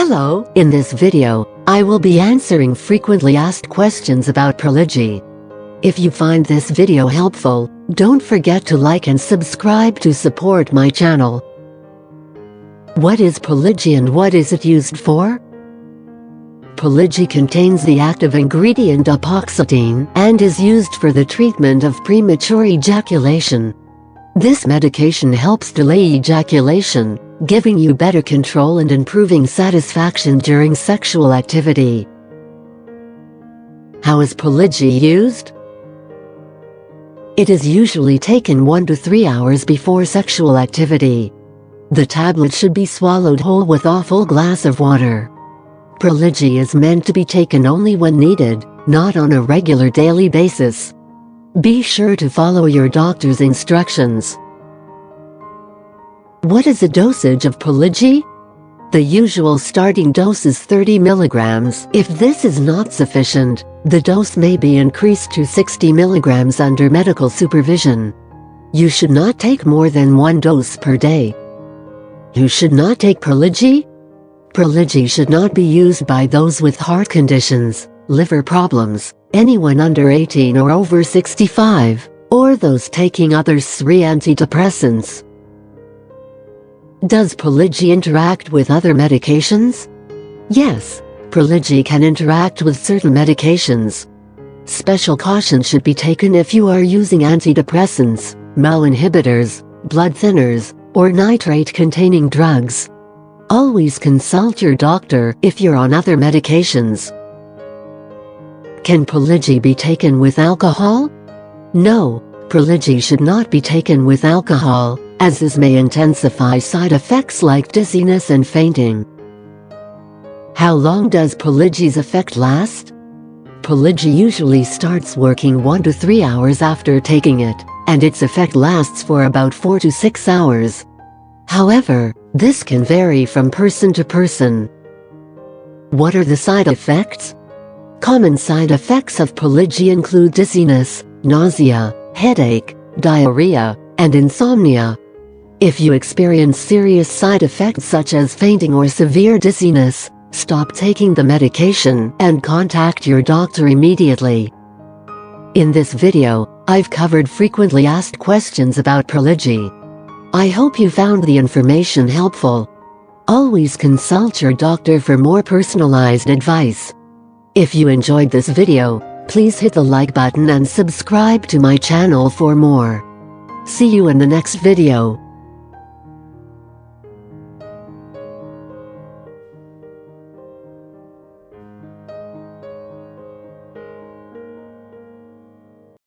Hello, in this video, I will be answering frequently asked questions about Priligy. If you find this video helpful, don't forget to like and subscribe to support my channel. What is Priligy and what is it used for? Priligy contains the active ingredient Dapoxetine and is used for the treatment of premature ejaculation. This medication helps delay ejaculation, giving you better control and improving satisfaction during sexual activity. How is Priligy used? It is usually taken 1 to 3 hours before sexual activity. The tablet should be swallowed whole with a full glass of water. Priligy is meant to be taken only when needed, not on a regular daily basis. Be sure to follow your doctor's instructions. What is the dosage of Priligy? The usual starting dose is 30 mg. If this is not sufficient, the dose may be increased to 60 mg under medical supervision. You should not take more than 1 dose per day. Who should not take Priligy? Priligy should not be used by those with heart conditions, liver problems, anyone under 18 or over 65, or those taking other 3 antidepressants. Does Priligy interact with other medications? Yes, Priligy can interact with certain medications. Special caution should be taken if you are using antidepressants, MAO inhibitors, blood thinners, or nitrate-containing drugs. Always consult your doctor if you're on other medications. Can Priligy be taken with alcohol? No, Priligy should not be taken with alcohol, as this may intensify side effects like dizziness and fainting. How long does Priligy's effect last? Priligy usually starts working 1 to 3 hours after taking it, and its effect lasts for about 4 to 6 hours. However, this can vary from person to person. What are the side effects? Common side effects of Priligy include dizziness, nausea, headache, diarrhea, and insomnia. If you experience serious side effects such as fainting or severe dizziness, stop taking the medication and contact your doctor immediately. In this video, I've covered frequently asked questions about Priligy. I hope you found the information helpful. Always consult your doctor for more personalized advice. If you enjoyed this video, please hit the like button and subscribe to my channel for more. See you in the next video.